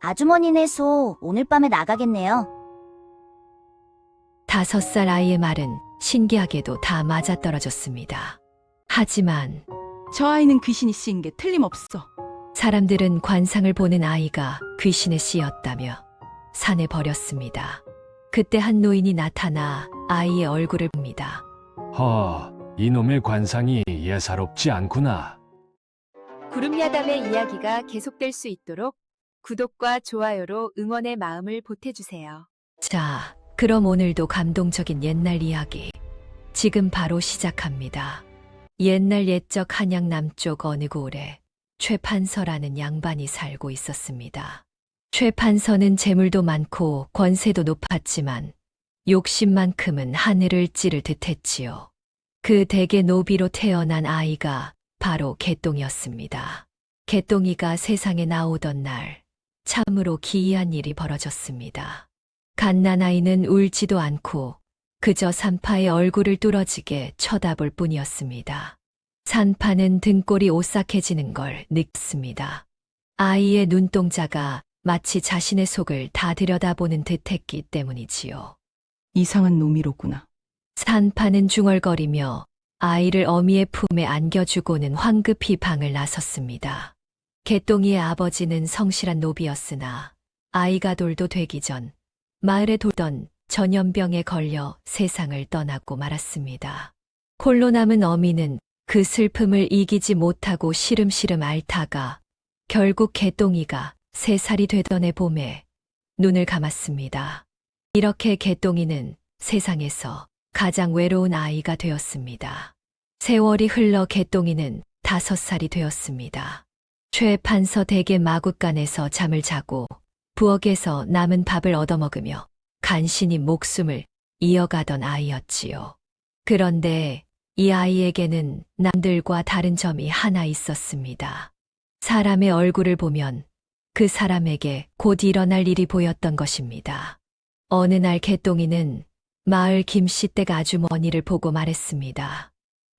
아주머니네 소 오늘 밤에 나가겠네요. 5살 아이의 말은 신기하게도 다 맞아떨어졌습니다. 하지만 저 아이는 귀신이 씌인 게 틀림없어. 사람들은 관상을 보는 아이가 귀신에 씌였다며 산에 버렸습니다. 그때 한 노인이 나타나 아이의 얼굴을 봅니다. 이놈의 관상이 예사롭지 않구나. 구름야담의 이야기가 계속될 수 있도록 구독과 좋아요로 응원의 마음을 보태주세요. 자, 그럼 오늘도 감동적인 옛날 이야기 지금 바로 시작합니다. 옛날 옛적 한양 남쪽 어느 고을에 최판서라는 양반이 살고 있었습니다. 최판서는 재물도 많고 권세도 높았지만 욕심만큼은 하늘을 찌를 듯했지요. 그 댁의 노비로 태어난 아이가 바로 개똥이었습니다. 개똥이가 세상에 나오던 날 참으로 기이한 일이 벌어졌습니다. 갓난아이는 울지도 않고 그저 산파의 얼굴을 뚫어지게 쳐다볼 뿐이었습니다. 산파는 등골이 오싹해지는 걸 느꼈습니다. 아이의 눈동자가 마치 자신의 속을 다 들여다보는 듯했기 때문이지요. 이상한 놈이로구나. 산파는 중얼거리며 아이를 어미의 품에 안겨주고는 황급히 방을 나섰습니다. 개똥이의 아버지는 성실한 노비였으나 아이가 돌도 되기 전 마을에 돌던 전염병에 걸려 세상을 떠나고 말았습니다. 홀로 남은 어미는 그 슬픔을 이기지 못하고 시름시름 앓다가 결국 개똥이가 3살이 되던 해 봄에 눈을 감았습니다. 이렇게 개똥이는 세상에서 가장 외로운 아이가 되었습니다. 세월이 흘러 개똥이는 5살이 되었습니다. 최판서 댁의 마굿간에서 잠을 자고 부엌에서 남은 밥을 얻어먹으며 간신히 목숨을 이어가던 아이였지요. 그런데 이 아이에게는 남들과 다른 점이 하나 있었습니다. 사람의 얼굴을 보면 그 사람에게 곧 일어날 일이 보였던 것입니다. 어느 날 개똥이는 마을 김씨댁 아주머니를 보고 말했습니다.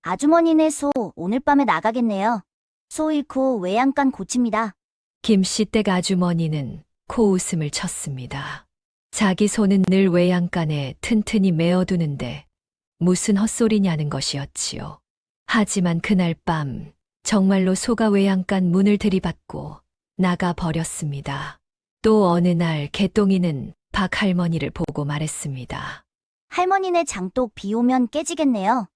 아주머니네 소 오늘 밤에 나가겠네요. 소 잃고 외양간 고칩니다. 김씨댁 아주머니는 코웃음을 쳤습니다. 자기 소는 늘 외양간에 튼튼히 메어두는데 무슨 헛소리냐는 것이었지요. 하지만 그날 밤 정말로 소가 외양간 문을 들이받고 나가 버렸습니다. 또 어느 날 개똥이는 박 할머니를 보고 말했습니다. 할머니네 장독 비 오면 깨지겠네요.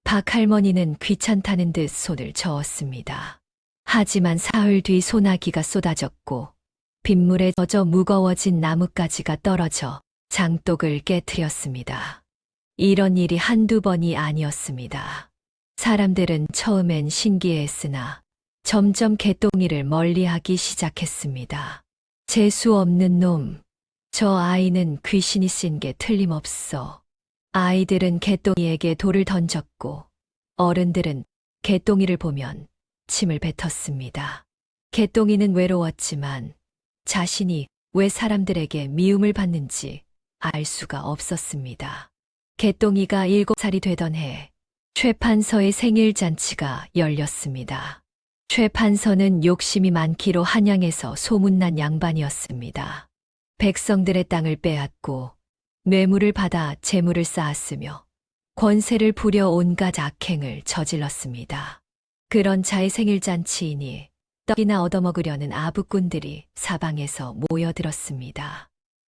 박 할머니는 귀찮다는 듯 손을 저었습니다. 하지만 사흘 뒤 소나기가 쏟아졌고 빗물에 젖어 무거워진 나뭇가지가 떨어져 장독을 깨트렸습니다. 이런 일이 한두 번이 아니었습니다. 사람들은 처음엔 신기해했으나 점점 개똥이를 멀리하기 시작했습니다. 재수 없는 놈, 저 아이는 귀신이 씌인 게 틀림없어. 아이들은 개똥이에게 돌을 던졌고 어른들은 개똥이를 보면 침을 뱉었습니다. 개똥이는 외로웠지만 자신이 왜 사람들에게 미움을 받는지 알 수가 없었습니다. 개똥이가 7살이 되던 해 최판서의 생일잔치가 열렸습니다. 최판서는 욕심이 많기로 한양에서 소문난 양반이었습니다. 백성들의 땅을 빼앗고 뇌물을 받아 재물을 쌓았으며 권세를 부려 온갖 악행을 저질렀습니다. 그런 자의 생일잔치이니 떡이나 얻어먹으려는 아부꾼들이 사방에서 모여들었습니다.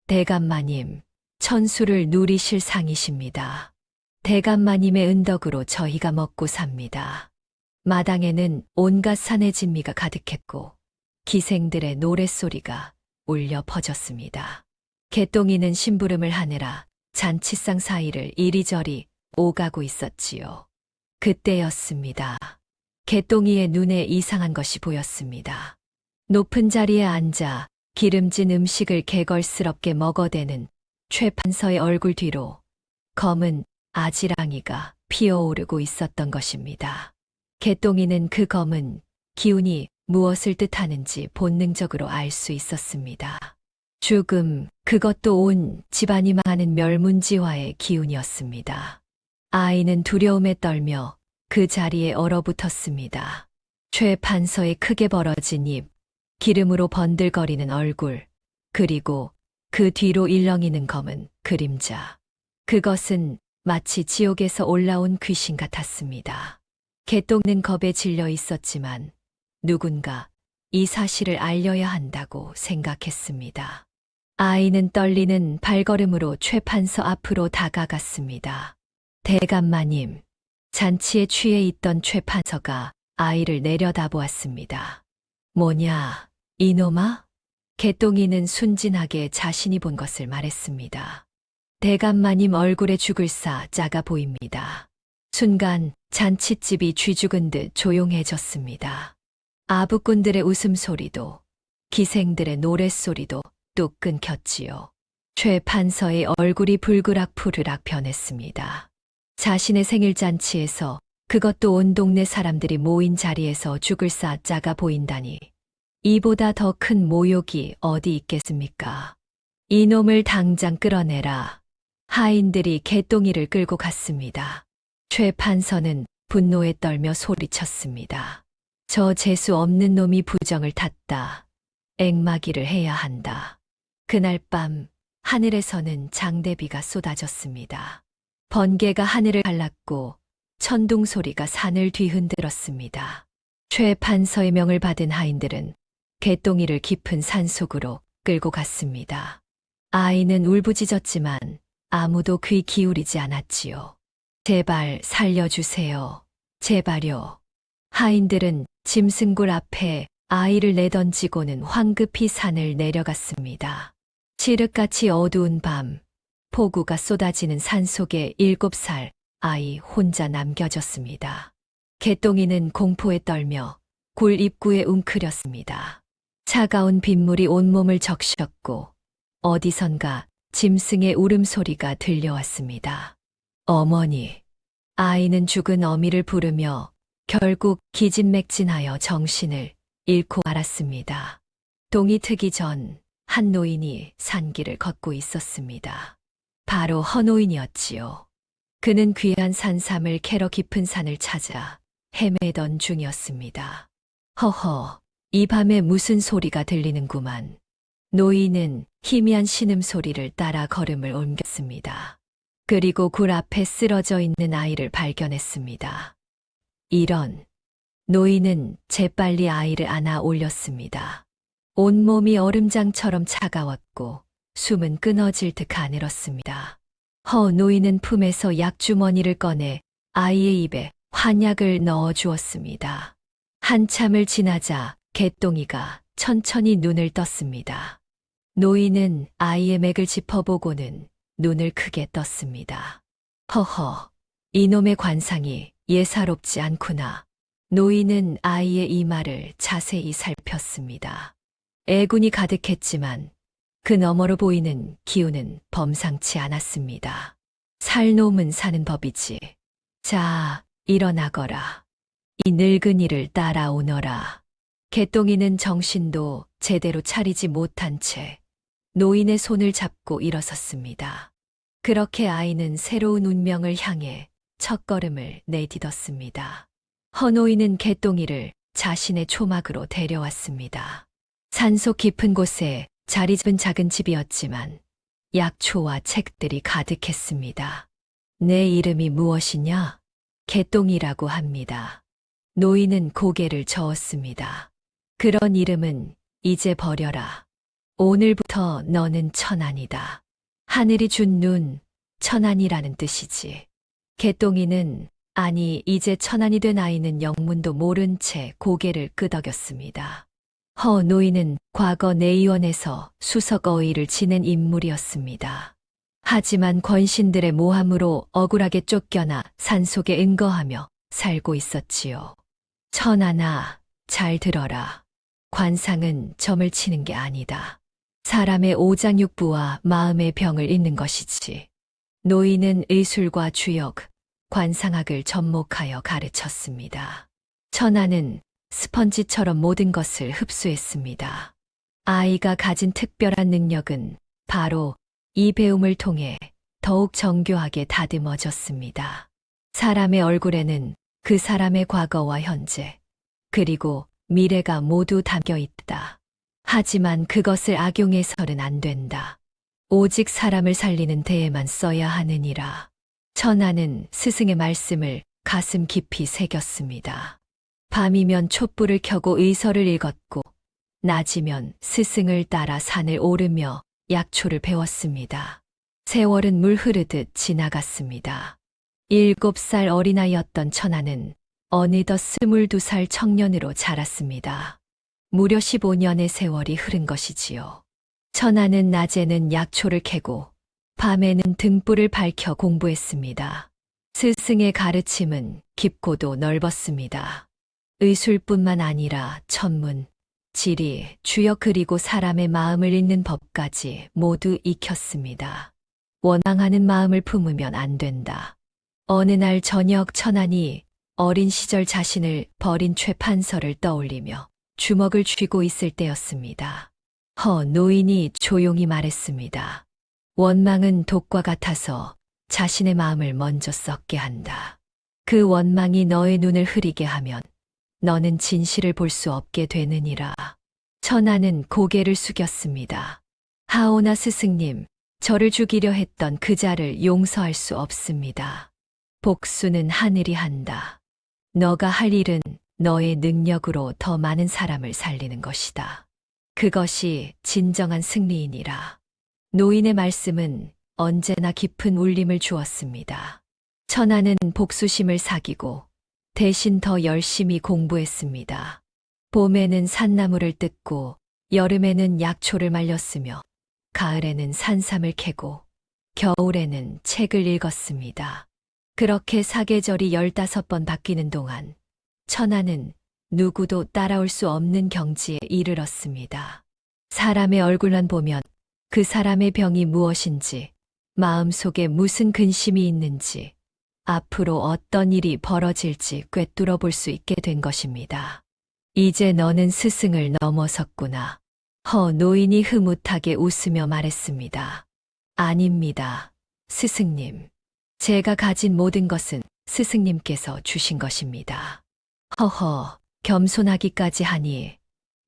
대감마님, 천수를 누리실 상이십니다. 대감마님의 은덕으로 저희가 먹고 삽니다. 마당에는 온갖 산의 진미가 가득했고 기생들의 노랫소리가 울려 퍼졌습니다. 개똥이는 심부름을 하느라 잔치상 사이를 이리저리 오가고 있었지요. 그때였습니다. 개똥이의 눈에 이상한 것이 보였습니다. 높은 자리에 앉아 기름진 음식을 개걸스럽게 먹어대는 최판서의 얼굴 뒤로 검은 아지랑이가 피어오르고 있었던 것입니다. 개똥이는 그 검은 기운이 무엇을 뜻하는지 본능적으로 알 수 있었습니다. 죽음, 그것도 온 집안이 망하는 멸문지화의 기운이었습니다. 아이는 두려움에 떨며 그 자리에 얼어붙었습니다. 최판서의 크게 벌어진 입, 기름으로 번들거리는 얼굴, 그리고 그 뒤로 일렁이는 검은 그림자. 그것은 마치 지옥에서 올라온 귀신 같았습니다. 개똥은 겁에 질려 있었지만 누군가 이 사실을 알려야 한다고 생각했습니다. 아이는 떨리는 발걸음으로 최판서 앞으로 다가갔습니다. 대감마님, 잔치에 취해 있던 최판서가 아이를 내려다보았습니다. 뭐냐, 이놈아? 개똥이는 순진하게 자신이 본 것을 말했습니다. 대감마님 얼굴에 죽을사 작아 보입니다. 순간 잔칫집이 쥐죽은 듯 조용해졌습니다. 아부꾼들의 웃음소리도 기생들의 노랫소리도 뚝 끊겼지요. 최 판서의 얼굴이 불그락 변했습니다. 자신의 생일잔치에서 그것도 온 동네 사람들이 모인 자리에서 죽을사 작아 보인다니 이보다 더 큰 모욕이 어디 있겠습니까? 이놈을 당장 끌어내라. 하인들이 개똥이를 끌고 갔습니다. 최 판서는 분노에 떨며 소리쳤습니다. 저 재수 없는 놈이 부정을 탔다. 앵마기를 해야 한다. 그날 밤 하늘에서는 장대비가 쏟아졌습니다. 번개가 하늘을 갈랐고 천둥 소리가 산을 뒤흔들었습니다. 최 판서의 명을 받은 하인들은 개똥이를 깊은 산속으로 끌고 갔습니다. 아이는 울부짖었지만 아무도 귀 기울이지 않았지요. 제발 살려주세요. 제발요. 하인들은 짐승굴 앞에 아이를 내던지고는 황급히 산을 내려갔습니다. 칠흑같이 어두운 밤, 폭우가 쏟아지는 산속에 7살 아이 혼자 남겨졌습니다. 개똥이는 공포에 떨며 굴 입구에 웅크렸습니다. 차가운 빗물이 온몸을 적셨고 어디선가 짐승의 울음소리가 들려왔습니다. 어머니, 아이는 죽은 어미를 부르며 결국 기진맥진하여 정신을 잃고 말았습니다. 동이 트기 전 한 노인이 산길을 걷고 있었습니다. 바로 허노인이었지요. 그는 귀한 산삼을 캐러 깊은 산을 찾아 헤매던 중이었습니다. 허허, 이 밤에 무슨 소리가 들리는구만. 노인은 희미한 신음소리를 따라 걸음을 옮겼습니다. 그리고 굴 앞에 쓰러져 있는 아이를 발견했습니다. 이런, 노인은 재빨리 아이를 안아 올렸습니다. 온몸이 얼음장처럼 차가웠고 숨은 끊어질 듯 가늘었습니다. 노인은 품에서 약주머니를 꺼내 아이의 입에 환약을 넣어 주었습니다. 한참을 지나자 개똥이가 천천히 눈을 떴습니다. 노인은 아이의 맥을 짚어보고는 눈을 크게 떴습니다. 허허, 이놈의 관상이 예사롭지 않구나. 노인은 아이의 이마를 자세히 살폈습니다. 애군이 가득했지만 그 너머로 보이는 기운은 범상치 않았습니다. 살 놈은 사는 법이지. 자, 일어나거라. 이 늙은이를 따라오너라. 개똥이는 정신도 제대로 차리지 못한 채 노인의 손을 잡고 일어섰습니다. 그렇게 아이는 새로운 운명을 향해 첫걸음을 내딛었습니다. 허노인은 개똥이를 자신의 초막으로 데려왔습니다. 산속 깊은 곳에 자리 잡은 작은 집이었지만 약초와 책들이 가득했습니다. 내 이름이 무엇이냐? 개똥이라고 합니다. 노인은 고개를 저었습니다. 그런 이름은 이제 버려라. 오늘부터 너는 천안이다. 하늘이 준 눈, 천안이라는 뜻이지. 개똥이는 아니 이제 천안이 된 아이는 영문도 모른 채 고개를 끄덕였습니다. 노인은 과거 내의원에서 수석 어의를 지낸 인물이었습니다. 하지만 권신들의 모함으로 억울하게 쫓겨나 산속에 은거하며 살고 있었지요. 천안아, 잘 들어라. 관상은 점을 치는 게 아니다. 사람의 오장육부와 마음의 병을 잇는 것이지. 노인은 의술과 주역, 관상학을 접목하여 가르쳤습니다. 천안은 스펀지처럼 모든 것을 흡수했습니다. 아이가 가진 특별한 능력은 바로 이 배움을 통해 더욱 정교하게 다듬어졌습니다. 사람의 얼굴에는 그 사람의 과거와 현재, 그리고 미래가 모두 담겨 있다. 하지만 그것을 악용해서는 안 된다. 오직 사람을 살리는 데에만 써야 하느니라. 천하는 스승의 말씀을 가슴 깊이 새겼습니다. 밤이면 촛불을 켜고 의서를 읽었고, 낮이면 스승을 따라 산을 오르며 약초를 배웠습니다. 세월은 물 흐르듯 지나갔습니다. 7살 어린아이였던 천하는 어느덧 22살 청년으로 자랐습니다. 무려 15년의 세월이 흐른 것이지요. 천하는 낮에는 약초를 캐고 밤에는 등불을 밝혀 공부했습니다. 스승의 가르침은 깊고도 넓었습니다. 의술뿐만 아니라 천문, 지리, 주역 그리고 사람의 마음을 읽는 법까지 모두 익혔습니다. 원망하는 마음을 품으면 안 된다. 어느 날 저녁 천안이 어린 시절 자신을 버린 최판서를 떠올리며 주먹을 쥐고 있을 때였습니다. 노인이 조용히 말했습니다. 원망은 독과 같아서 자신의 마음을 먼저 썩게 한다. 그 원망이 너의 눈을 흐리게 하면 너는 진실을 볼 수 없게 되느니라. 천하는 고개를 숙였습니다. 하오나 스승님, 저를 죽이려 했던 그 자를 용서할 수 없습니다. 복수는 하늘이 한다. 너가 할 일은 너의 능력으로 더 많은 사람을 살리는 것이다. 그것이 진정한 승리이니라. 노인의 말씀은 언제나 깊은 울림을 주었습니다. 천하는 복수심을 사귀고 대신 더 열심히 공부했습니다. 봄에는 산나무를 뜯고 여름에는 약초를 말렸으며 가을에는 산삼을 캐고 겨울에는 책을 읽었습니다. 그렇게 사계절이 15번 바뀌는 동안 천하는 누구도 따라올 수 없는 경지에 이르렀습니다. 사람의 얼굴만 보면 그 사람의 병이 무엇인지, 마음속에 무슨 근심이 있는지, 앞으로 어떤 일이 벌어질지 꿰뚫어 볼 수 있게 된 것입니다. 이제 너는 스승을 넘어섰구나. 노인이 흐뭇하게 웃으며 말했습니다. 아닙니다, 스승님. 제가 가진 모든 것은 스승님께서 주신 것입니다. 겸손하기까지 하니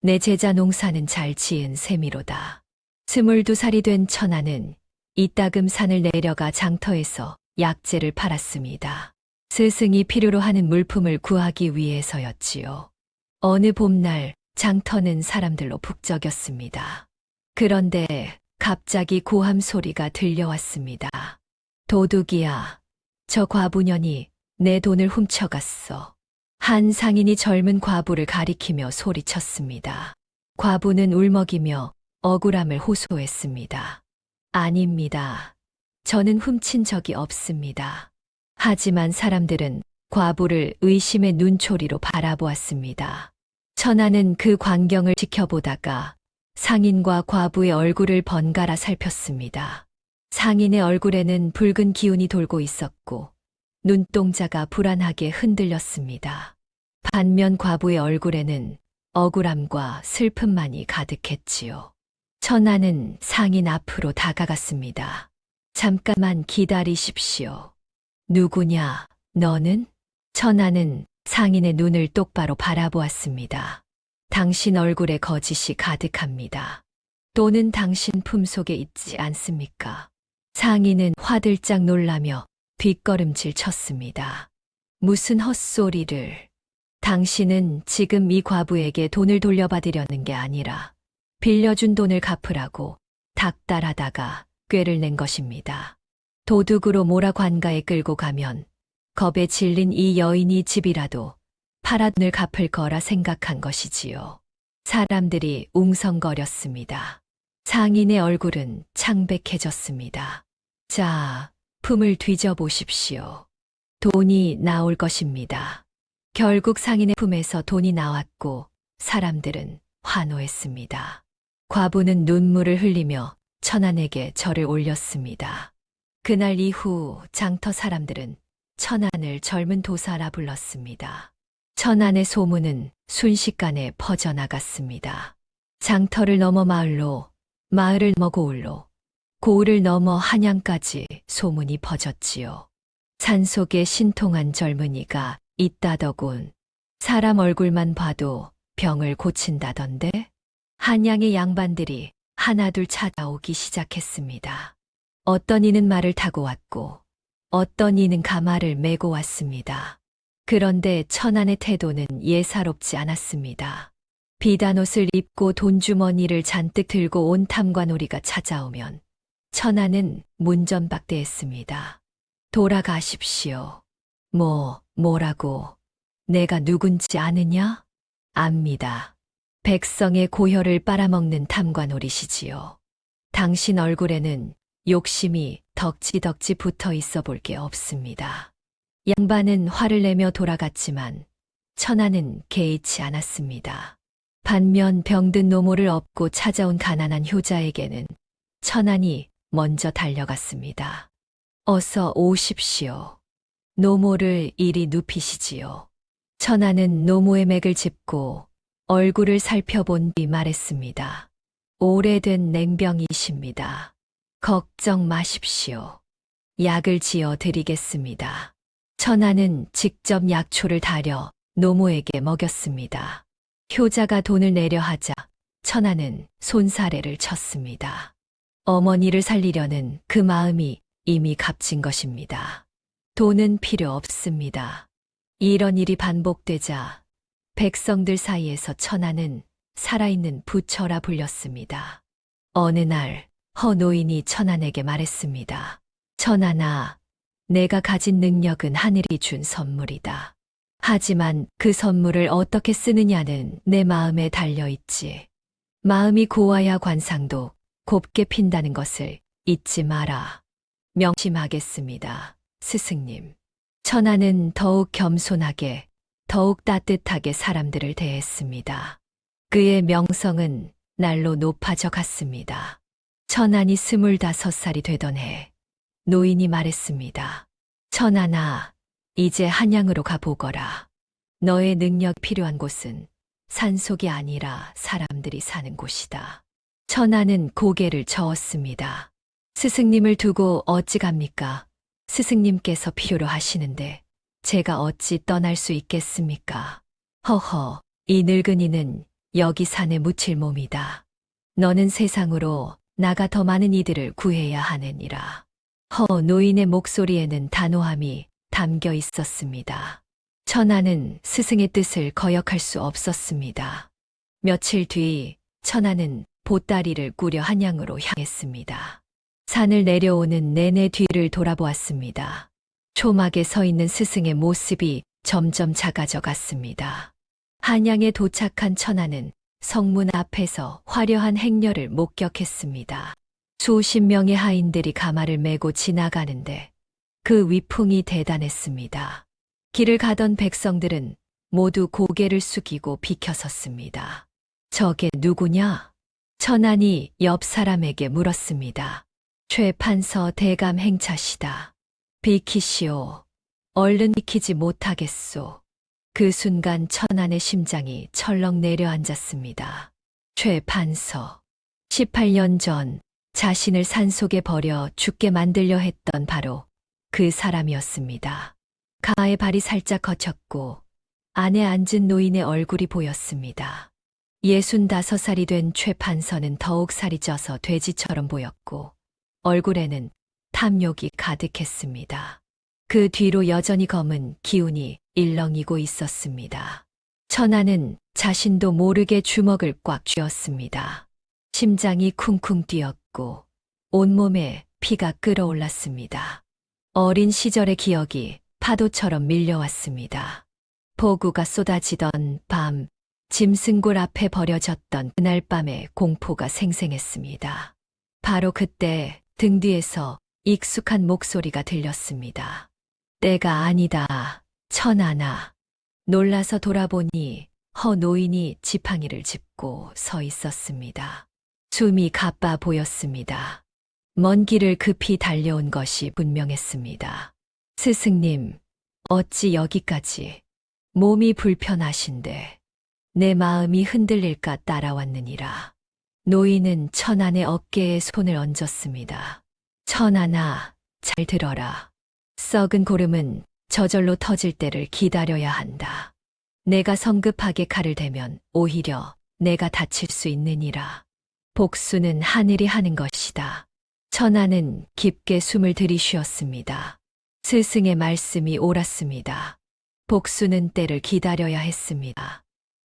내 제자 농사는 잘 지은 셈이로다. 22살이 된 천하는 이따금 산을 내려가 장터에서 약재를 팔았습니다. 스승이 필요로 하는 물품을 구하기 위해서였지요. 어느 봄날 장터는 사람들로 북적였습니다. 그런데 갑자기 고함 소리가 들려왔습니다. 도둑이야, 저 과부년이 내 돈을 훔쳐갔어. 한 상인이 젊은 과부를 가리키며 소리쳤습니다. 과부는 울먹이며 억울함을 호소했습니다. 아닙니다. 저는 훔친 적이 없습니다. 하지만 사람들은 과부를 의심의 눈초리로 바라보았습니다. 천하는 그 광경을 지켜보다가 상인과 과부의 얼굴을 번갈아 살폈습니다. 상인의 얼굴에는 붉은 기운이 돌고 있었고 눈동자가 불안하게 흔들렸습니다. 반면 과부의 얼굴에는 억울함과 슬픔만이 가득했지요. 천하는 상인 앞으로 다가갔습니다. 잠깐만 기다리십시오. 누구냐, 너는? 천하는 상인의 눈을 똑바로 바라보았습니다. 당신 얼굴에 거짓이 가득합니다. 또는 당신 품속에 있지 않습니까? 상인은 화들짝 놀라며 뒷걸음질 쳤습니다. 무슨 헛소리를. 당신은 지금 이 과부에게 돈을 돌려받으려는 게 아니라 빌려준 돈을 갚으라고 닥달하다가 꾀를 낸 것입니다. 도둑으로 몰아 관가에 끌고 가면 겁에 질린 이 여인이 집이라도 팔아 돈을 갚을 거라 생각한 것이지요. 사람들이 웅성거렸습니다. 상인의 얼굴은 창백해졌습니다. 자, 품을 뒤져보십시오. 돈이 나올 것입니다. 결국 상인의 품에서 돈이 나왔고 사람들은 환호했습니다. 과부는 눈물을 흘리며 천안에게 절을 올렸습니다. 그날 이후 장터 사람들은 천안을 젊은 도사라 불렀습니다. 천안의 소문은 순식간에 퍼져나갔습니다. 장터를 넘어 마을로, 마을을 넘어 고을로, 고을을 넘어 한양까지 소문이 퍼졌지요. 산속에 신통한 젊은이가 있다더군. 사람 얼굴만 봐도 병을 고친다던데? 한양의 양반들이 하나둘 찾아오기 시작했습니다. 어떤 이는 말을 타고 왔고 어떤 이는 가마를 메고 왔습니다. 그런데 천안의 태도는 예사롭지 않았습니다. 비단 옷을 입고 돈주머니를 잔뜩 들고 온 탐관오리가 찾아오면 천안은 문전박대했습니다. 돌아가십시오. 뭐라고? 내가 누군지 아느냐? 압니다. 백성의 고혈을 빨아먹는 탐관오리시지요. 당신 얼굴에는 욕심이 덕지덕지 붙어 있어 볼 게 없습니다. 양반은 화를 내며 돌아갔지만 천안은 개의치 않았습니다. 반면 병든 노모를 업고 찾아온 가난한 효자에게는 천안이 먼저 달려갔습니다. 어서 오십시오. 노모를 이리 눕히시지요. 천안은 노모의 맥을 짚고 얼굴을 살펴본 뒤 말했습니다. 오래된 냉병이십니다. 걱정 마십시오. 약을 지어 드리겠습니다. 천안은 직접 약초를 다려 노모에게 먹였습니다. 효자가 돈을 내려 하자 천안은 손사래를 쳤습니다. 어머니를 살리려는 그 마음이 이미 값진 것입니다. 돈은 필요 없습니다. 이런 일이 반복되자 백성들 사이에서 천안은 살아있는 부처라 불렸습니다. 어느 날 허노인이 천안에게 말했습니다. 천안아, 내가 가진 능력은 하늘이 준 선물이다. 하지만 그 선물을 어떻게 쓰느냐는 내 마음에 달려있지. 마음이 고와야 관상도 곱게 핀다는 것을 잊지 마라. 명심하겠습니다, 스승님. 천안은 더욱 겸손하게, 더욱 따뜻하게 사람들을 대했습니다. 그의 명성은 날로 높아져 갔습니다. 천안이 25살이 되던 해, 노인이 말했습니다. 천안아, 이제 한양으로 가보거라. 너의 능력 필요한 곳은 산속이 아니라 사람들이 사는 곳이다. 천안은 고개를 저었습니다. 스승님을 두고 어찌 갑니까? 스승님께서 필요로 하시는데 제가 어찌 떠날 수 있겠습니까? 허허, 이 늙은이는 여기 산에 묻힐 몸이다. 너는 세상으로 나가 더 많은 이들을 구해야 하느니라. 노인의 목소리에는 단호함이 담겨 있었습니다. 천안은 스승의 뜻을 거역할 수 없었습니다. 며칠 뒤 천안은 보따리를 꾸려 한양으로 향했습니다. 산을 내려오는 내내 뒤를 돌아보았습니다. 초막에 서 있는 스승의 모습이 점점 작아져 갔습니다. 한양에 도착한 천안은 성문 앞에서 화려한 행렬을 목격했습니다. 수십 명의 하인들이 가마를 메고 지나가는데 그 위풍이 대단했습니다. 길을 가던 백성들은 모두 고개를 숙이고 비켜섰습니다. 저게 누구냐? 천안이 옆 사람에게 물었습니다. 최판서 대감 행차시다. 비키시오. 얼른 비키지 못하겠소. 그 순간 천안의 심장이 철렁 내려앉았습니다. 최판서. 18년 전 자신을 산속에 버려 죽게 만들려 했던 바로 그 사람이었습니다. 가의 발이 살짝 거쳤고 안에 앉은 노인의 얼굴이 보였습니다. 65살이 된 최판서는 더욱 살이 쪄서 돼지처럼 보였고 얼굴에는 탐욕이 가득했습니다. 그 뒤로 여전히 검은 기운이 일렁이고 있었습니다. 천안은 자신도 모르게 주먹을 꽉 쥐었습니다. 심장이 쿵쿵 뛰었고 온몸에 피가 끓어올랐습니다. 어린 시절의 기억이 파도처럼 밀려왔습니다. 폭우가 쏟아지던 밤, 짐승굴 앞에 버려졌던 그날 밤의 공포가 생생했습니다. 바로 그때 등 뒤에서 익숙한 목소리가 들렸습니다. 때가 아니다, 천안아. 놀라서 돌아보니 허노인이 지팡이를 짚고 서 있었습니다. 숨이 가빠 보였습니다. 먼 길을 급히 달려온 것이 분명했습니다. 스승님, 어찌 여기까지? 몸이 불편하신데 내 마음이 흔들릴까 따라왔느니라. 노인은 천안의 어깨에 손을 얹었습니다. 천안아, 잘 들어라. 썩은 고름은 저절로 터질 때를 기다려야 한다. 내가 성급하게 칼을 대면 오히려 내가 다칠 수 있느니라. 복수는 하늘이 하는 것이다. 천하는 깊게 숨을 들이쉬었습니다. 스승의 말씀이 옳았습니다. 복수는 때를 기다려야 했습니다.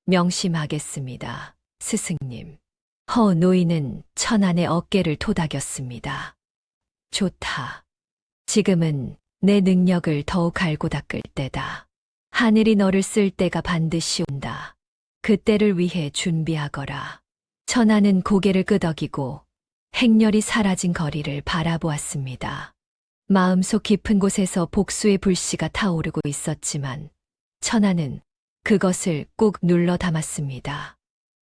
명심하겠습니다. 스승님. 허 노인은 천안의 어깨를 토닥였습니다. 좋다. 지금은 내 능력을 더욱 갈고 닦을 때다. 하늘이 너를 쓸 때가 반드시 온다. 그때를 위해 준비하거라. 천안은 고개를 끄덕이고 행렬이 사라진 거리를 바라보았습니다. 마음속 깊은 곳에서 복수의 불씨가 타오르고 있었지만 천안은 그것을 꾹 눌러 담았습니다.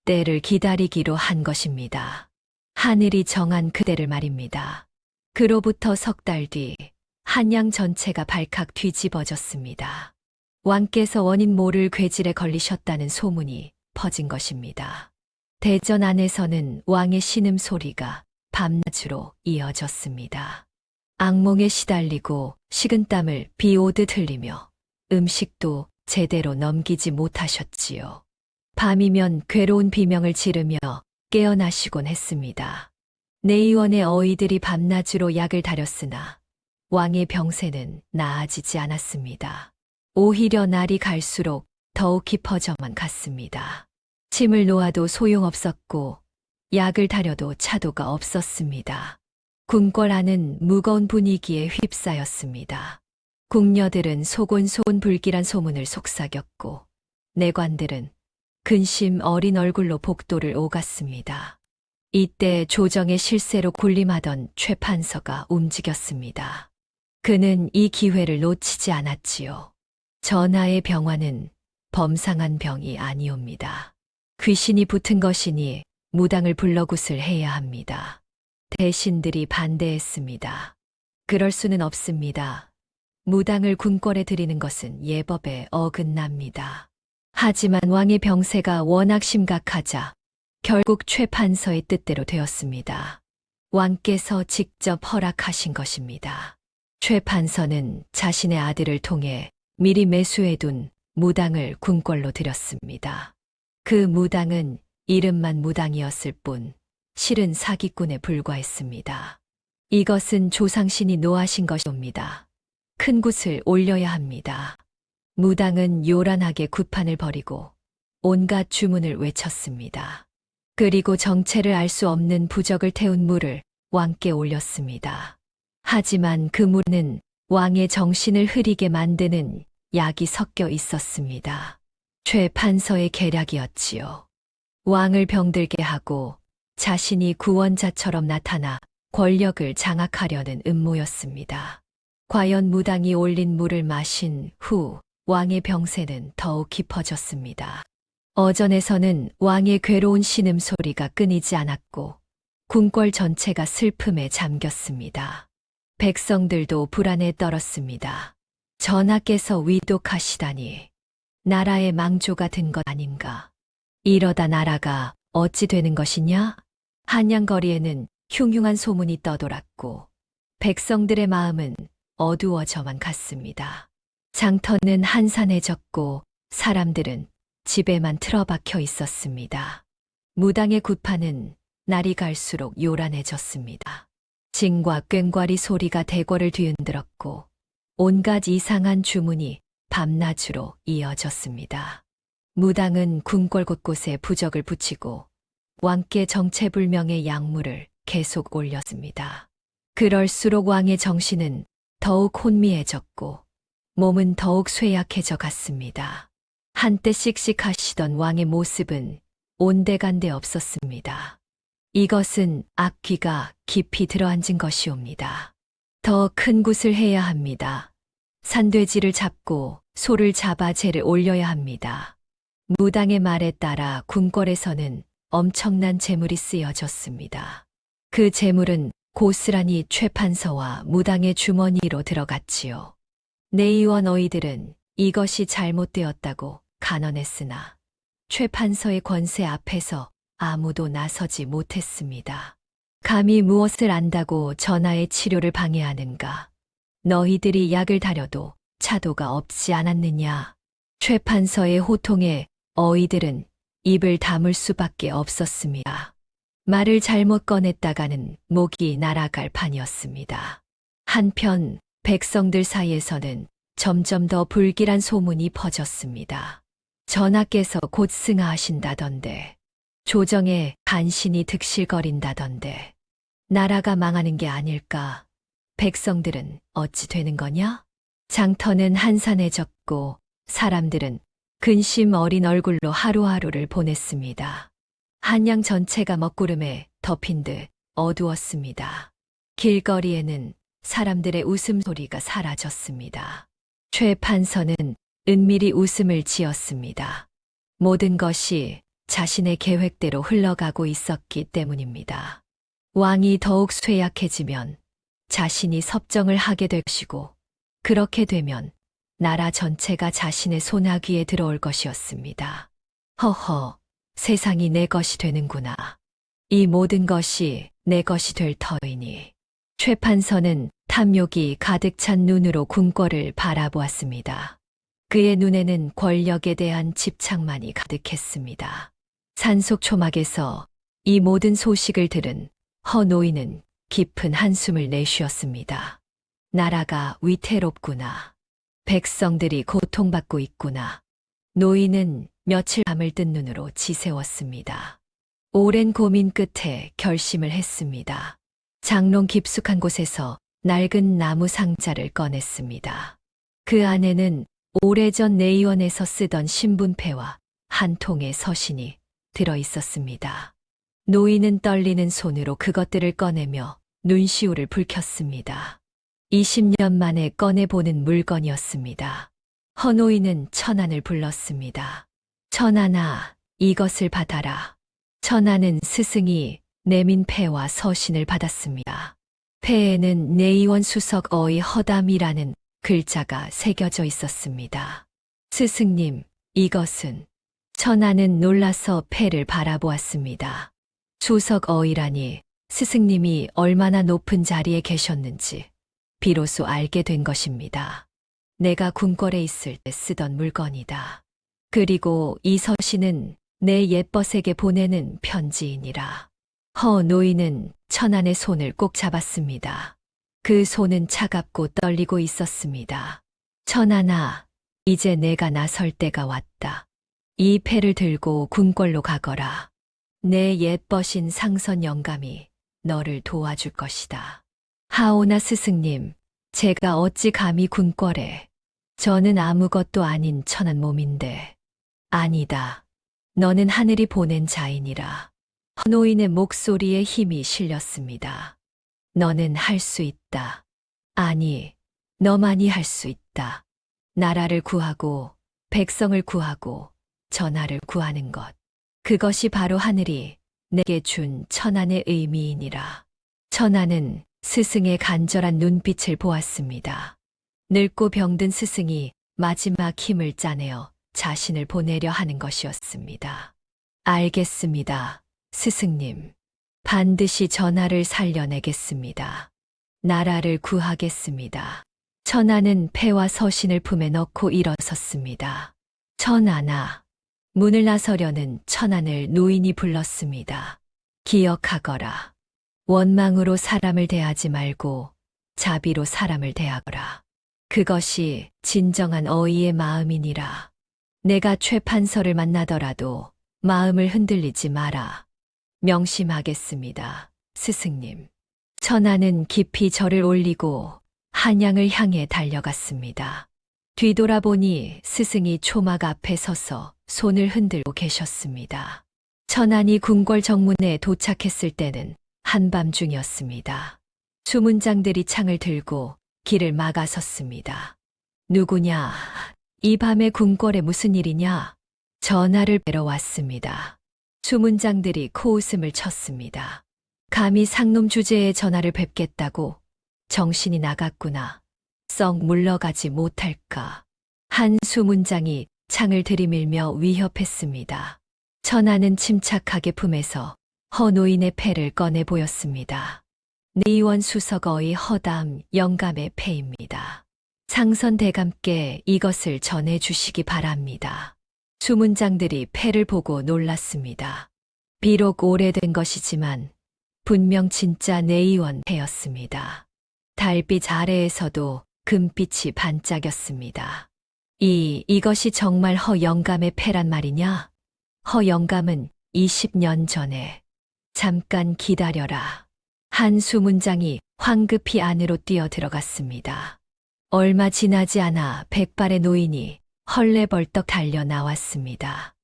때를 기다리기로 한 것입니다. 하늘이 정한 그대를 말입니다. 그로부터 석 달 뒤 한양 전체가 발칵 뒤집어졌습니다. 왕께서 원인 모를 괴질에 걸리셨다는 소문이 퍼진 것입니다. 대전 안에서는 왕의 신음소리가 밤낮으로 이어졌습니다. 악몽에 시달리고 식은땀을 비 오듯 흘리며 음식도 제대로 넘기지 못하셨지요. 밤이면 괴로운 비명을 지르며 깨어나시곤 했습니다. 내의원의 어이들이 밤낮으로 약을 다렸으나 왕의 병세는 나아지지 않았습니다. 오히려 날이 갈수록 더욱 깊어져만 갔습니다. 침을 놓아도 소용없었고 약을 다려도 차도가 없었습니다. 궁궐 안은 무거운 분위기에 휩싸였습니다. 궁녀들은 소곤소곤 불길한 소문을 속삭였고 내관들은 근심 어린 얼굴로 복도를 오갔습니다. 이때 조정의 실세로 군림하던 최 판서가 움직였습니다. 그는 이 기회를 놓치지 않았지요. 전하의 병화는 범상한 병이 아니옵니다. 귀신이 붙은 것이니 무당을 불러 굿을 해야 합니다. 대신들이 반대했습니다. 그럴 수는 없습니다. 무당을 궁궐에 들이는 것은 예법에 어긋납니다. 하지만 왕의 병세가 워낙 심각하자 결국 최 판서의 뜻대로 되었습니다. 왕께서 직접 허락하신 것입니다. 최 판서는 자신의 아들을 통해 미리 매수해둔 무당을 궁궐로 들였습니다. 그 무당은 이름만 무당이었을 뿐 실은 사기꾼에 불과했습니다. 이것은 조상신이 노하신 것이옵니다. 큰 굿을 올려야 합니다. 무당은 요란하게 굿판을 벌이고 온갖 주문을 외쳤습니다. 그리고 정체를 알 수 없는 부적을 태운 물을 왕께 올렸습니다. 하지만 그 물은 왕의 정신을 흐리게 만드는 약이 섞여 있었습니다. 최 판서의 계략이었지요. 왕을 병들게 하고 자신이 구원자처럼 나타나 권력을 장악하려는 음모였습니다. 과연 무당이 올린 물을 마신 후 왕의 병세는 더욱 깊어졌습니다. 어전에서는 왕의 괴로운 신음소리가 끊이지 않았고 궁궐 전체가 슬픔에 잠겼습니다. 백성들도 불안에 떨었습니다. 전하께서 위독하시다니 나라의 망조가 든 것 아닌가. 이러다 나라가 어찌 되는 것이냐? 한양거리에는 흉흉한 소문이 떠돌았고 백성들의 마음은 어두워져만 갔습니다. 장터는 한산해졌고 사람들은 집에만 틀어박혀 있었습니다. 무당의 굿판은 날이 갈수록 요란해졌습니다. 징과 꽹과리 소리가 대궐을 뒤흔들었고 온갖 이상한 주문이 밤낮으로 이어졌습니다. 무당은 궁궐 곳곳에 부적을 붙이고 왕께 정체불명의 약물을 계속 올렸습니다. 그럴수록 왕의 정신은 더욱 혼미해졌고 몸은 더욱 쇠약해져 갔습니다. 한때 씩씩하시던 왕의 모습은 온데간데 없었습니다. 이것은 악귀가 깊이 들어앉은 것이옵니다. 더 큰 굿을 해야 합니다. 산돼지를 잡고 소를 잡아 제를 올려야 합니다. 무당의 말에 따라 궁궐에서는 엄청난 재물이 쓰여졌습니다. 그 재물은 고스란히 최 판서와 무당의 주머니로 들어갔지요. 내의원 어이들은 이것이 잘못되었다고 간언했으나 최 판서의 권세 앞에서 아무도 나서지 못했습니다. 감히 무엇을 안다고 전하의 치료를 방해하는가? 너희들이 약을 다려도 차도가 없지 않았느냐? 최 판서의 호통에 어이들은 입을 다물 수밖에 없었습니다. 말을 잘못 꺼냈다가는 목이 날아갈 판이었습니다. 한편 백성들 사이에서는 점점 더 불길한 소문이 퍼졌습니다. 전하께서 곧 승하하신다던데, 조정에 간신히 득실거린다던데, 나라가 망하는 게 아닐까? 백성들은 어찌 되는 거냐? 장터는 한산해졌고 사람들은 근심 어린 얼굴로 하루하루를 보냈습니다. 한양 전체가 먹구름에 덮인 듯 어두웠습니다. 길거리에는 사람들의 웃음소리가 사라졌습니다. 최 판서는 은밀히 웃음을 지었습니다. 모든 것이 자신의 계획대로 흘러가고 있었기 때문입니다. 왕이 더욱 쇠약해지면 자신이 섭정을 하게 될 것이고, 그렇게 되면 나라 전체가 자신의 손아귀에 들어올 것이었습니다. 허허, 세상이 내 것이 되는구나. 이 모든 것이 내 것이 될 터이니. 최 판서는 탐욕이 가득 찬 눈으로 궁궐을 바라보았습니다. 그의 눈에는 권력에 대한 집착만이 가득했습니다. 산속 초막에서 이 모든 소식을 들은 허 노인은 깊은 한숨을 내쉬었습니다. 나라가 위태롭구나. 백성들이 고통받고 있구나. 노인은 며칠 밤을 뜬 눈으로 지새웠습니다. 오랜 고민 끝에 결심을 했습니다. 장롱 깊숙한 곳에서 낡은 나무 상자를 꺼냈습니다. 그 안에는 오래전 내의원에서 쓰던 신분패와 한 통의 서신이 들어 있었습니다. 노인은 떨리는 손으로 그것들을 꺼내며 눈시울을 붉혔습니다. 20년 만에 꺼내보는 물건이었습니다. 허노인은 천안을 불렀습니다. 천안아, 이것을 받아라. 천안은 스승이 내민 패와 서신을 받았습니다. 패에는 내의원 수석 어의 허담이라는 글자가 새겨져 있었습니다. 스승님, 이것은. 천안은 놀라서 패를 바라보았습니다. 수석 어이라니 스승님이 얼마나 높은 자리에 계셨는지 비로소 알게 된 것입니다. 내가 궁궐에 있을 때 쓰던 물건이다. 그리고 이 서신은 내 옛벗에게 보내는 편지이니라. 허 노인은 천안의 손을 꼭 잡았습니다. 그 손은 차갑고 떨리고 있었습니다. 천안아, 이제 내가 나설 때가 왔다. 이 패를 들고 궁궐로 가거라. 내 옛벗인 상선 영감이 너를 도와줄 것이다. 하오나 스승님, 제가 어찌 감히 궁궐에. 저는 아무것도 아닌 천한 몸인데. 아니다. 너는 하늘이 보낸 자이니라. 노인의 목소리에 힘이 실렸습니다. 너는 할 수 있다. 아니, 너만이 할 수 있다. 나라를 구하고 백성을 구하고 전하를 구하는 것. 그것이 바로 하늘이 내게 준 천안의 의미이니라. 천안은 스승의 간절한 눈빛을 보았습니다. 늙고 병든 스승이 마지막 힘을 짜내어 자신을 보내려 하는 것이었습니다. 알겠습니다, 스승님. 반드시 전하를 살려내겠습니다. 나라를 구하겠습니다. 천안은 패와 서신을 품에 넣고 일어섰습니다. 천안아. 문을 나서려는 천안을 노인이 불렀습니다. 기억하거라. 원망으로 사람을 대하지 말고 자비로 사람을 대하거라. 그것이 진정한 어이의 마음이니라. 내가 최 판서를 만나더라도 마음을 흔들리지 마라. 명심하겠습니다, 스승님. 천안은 깊이 절을 올리고 한양을 향해 달려갔습니다. 뒤돌아보니 스승이 초막 앞에 서서 손을 흔들고 계셨습니다. 천안이 궁궐 정문에 도착했을 때는 한밤중이었습니다. 수문장들이 창을 들고 길을 막아섰습니다. 누구냐? 이 밤에 궁궐에 무슨 일이냐? 전하를 뵈러 왔습니다. 수문장들이 코웃음을 쳤습니다. 감히 상놈 주제에 전하를 뵙겠다고? 정신이 나갔구나. 썩 물러가지 못할까. 한 수문장이 창을 들이밀며 위협했습니다. 천안은 침착하게 품에서 허노인의 패를 꺼내 보였습니다. 내의원 수석어의 허담 영감의 패입니다. 상선 대감께 이것을 전해 주시기 바랍니다. 수문장들이 패를 보고 놀랐습니다. 비록 오래된 것이지만 분명 진짜 내의원 패였습니다. 달빛 아래에서도 금빛이 반짝였습니다. 이것이 정말 허영감의 패란 말이냐? 허영감은 20년 전에 잠깐 기다려라. 한 수문장이 황급히 안으로 뛰어 들어갔습니다. 얼마 지나지 않아 백발의 노인이 헐레벌떡 달려 나왔습니다.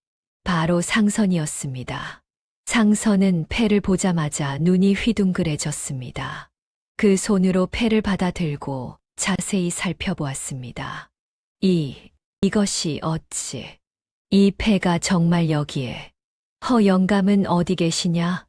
바로 상선이었습니다. 상선은 패를 보자마자 눈이 휘둥그레졌습니다. 그 손으로 패를 받아 들고 자세히 살펴보았습니다. 이것이 어찌? 이 패가 정말 여기에. 허영감은 어디 계시냐?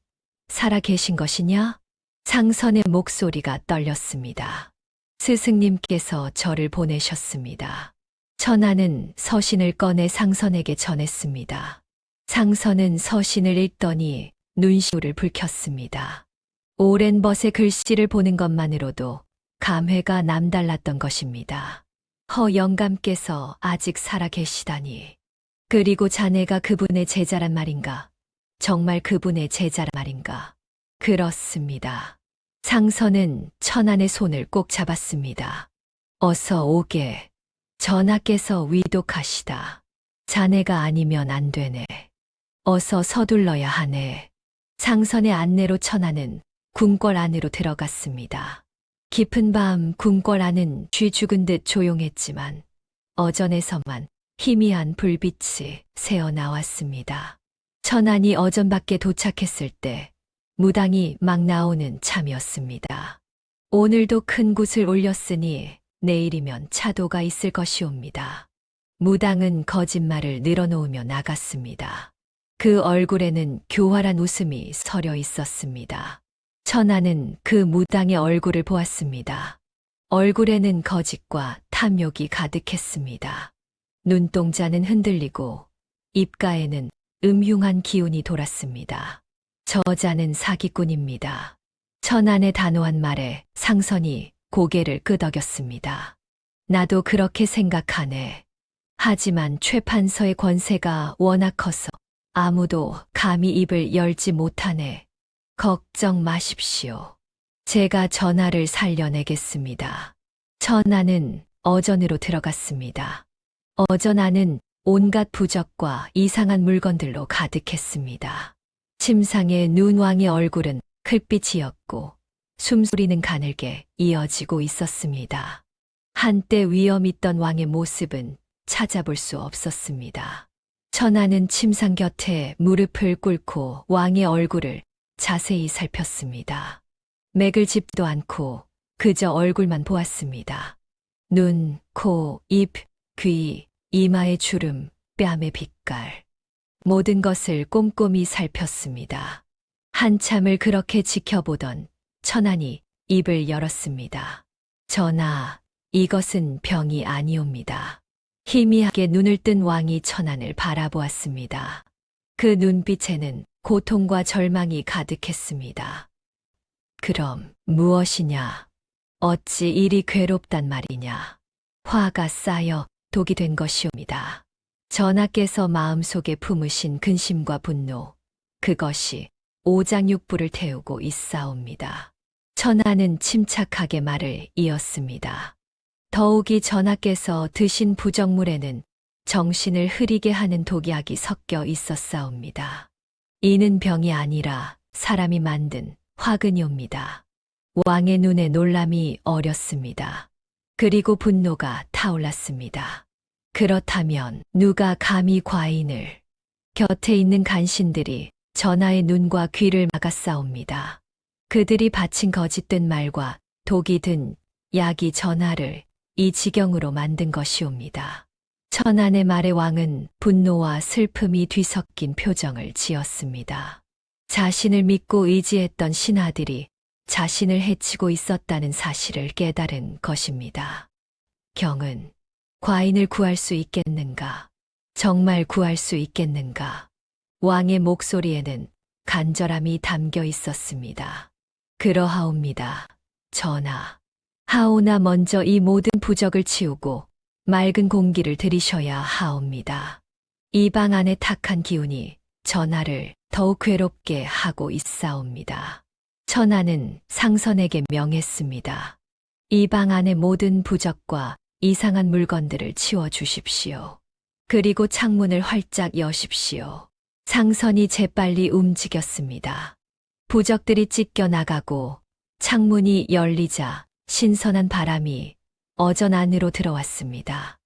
살아 계신 것이냐? 상선의 목소리가 떨렸습니다. 스승님께서 저를 보내셨습니다. 천하는 서신을 꺼내 상선에게 전했습니다. 상선은 서신을 읽더니 눈시울을 붉혔습니다. 오랜 벗의 글씨를 보는 것만으로도 감회가 남달랐던 것입니다. 허영감께서 아직 살아 계시다니. 그리고 자네가 그분의 제자란 말인가? 정말 그분의 제자란 말인가? 그렇습니다. 상선은 천안의 손을 꼭 잡았습니다. 어서 오게. 전하께서 위독하시다. 자네가 아니면 안 되네. 어서 서둘러야 하네. 상선의 안내로 천안은 궁궐 안으로 들어갔습니다. 깊은 밤 궁궐 안은 쥐 죽은 듯 조용했지만 어전에서만 희미한 불빛이 새어나왔습니다. 천안이 어전 밖에 도착했을 때 무당이 막 나오는 참이었습니다. 오늘도 큰 굿을 올렸으니 내일이면 차도가 있을 것이옵니다. 무당은 거짓말을 늘어놓으며 나갔습니다. 그 얼굴에는 교활한 웃음이 서려 있었습니다. 천안은 그 무당의 얼굴을 보았습니다. 얼굴에는 거짓과 탐욕이 가득했습니다. 눈동자는 흔들리고 입가에는 음흉한 기운이 돌았습니다. 저자는 사기꾼입니다. 천안의 단호한 말에 상선이 고개를 끄덕였습니다. 나도 그렇게 생각하네. 하지만 최판서의 권세가 워낙 커서 아무도 감히 입을 열지 못하네. 걱정 마십시오. 제가 전하를 살려내겠습니다. 천하는 어전으로 들어갔습니다. 어전 안은 온갖 부적과 이상한 물건들로 가득했습니다. 침상의 눈왕의 얼굴은 클빛이었고 숨소리는 가늘게 이어지고 있었습니다. 한때 위엄 있던 왕의 모습은 찾아볼 수 없었습니다. 천하는 침상 곁에 무릎을 꿇고 왕의 얼굴을 자세히 살폈습니다. 맥을 짚도 않고 그저 얼굴만 보았습니다. 눈, 코, 입, 귀, 이마의 주름, 뺨의 빛깔. 모든 것을 꼼꼼히 살폈습니다. 한참을 그렇게 지켜보던 천안이 입을 열었습니다. 전하, 이것은 병이 아니옵니다. 희미하게 눈을 뜬 왕이 천안을 바라보았습니다. 그 눈빛에는 고통과 절망이 가득했습니다. 그럼 무엇이냐? 어찌 이리 괴롭단 말이냐? 화가 쌓여 독이 된 것이옵니다. 전하께서 마음속에 품으신 근심과 분노, 그것이 오장육부를 태우고 있사옵니다. 천하는 침착하게 말을 이었습니다. 더욱이 전하께서 드신 부적물에는 정신을 흐리게 하는 독약이 섞여 있었사옵니다. 이는 병이 아니라 사람이 만든 화근이옵니다. 왕의 눈에 놀람이 어렸습니다. 그리고 분노가 타올랐습니다. 그렇다면 누가 감히 과인을? 곁에 있는 간신들이 전하의 눈과 귀를 막았사옵니다. 그들이 바친 거짓된 말과 독이 든 약이 전하를 이 지경으로 만든 것이옵니다. 천안의 말에 왕은 분노와 슬픔이 뒤섞인 표정을 지었습니다. 자신을 믿고 의지했던 신하들이 자신을 해치고 있었다는 사실을 깨달은 것입니다. 경은 과인을 구할 수 있겠는가? 정말 구할 수 있겠는가? 왕의 목소리에는 간절함이 담겨 있었습니다. 그러하옵니다. 전하. 하오나 먼저 이 모든 부적을 치우고 맑은 공기를 들이셔야 하옵니다. 이 방 안의 탁한 기운이 전하를 더욱 괴롭게 하고 있사옵니다. 천하는 상선에게 명했습니다. 이 방 안의 모든 부적과 이상한 물건들을 치워주십시오. 그리고 창문을 활짝 여십시오. 상선이 재빨리 움직였습니다. 부적들이 찢겨 나가고 창문이 열리자 신선한 바람이 어전 안으로 들어왔습니다.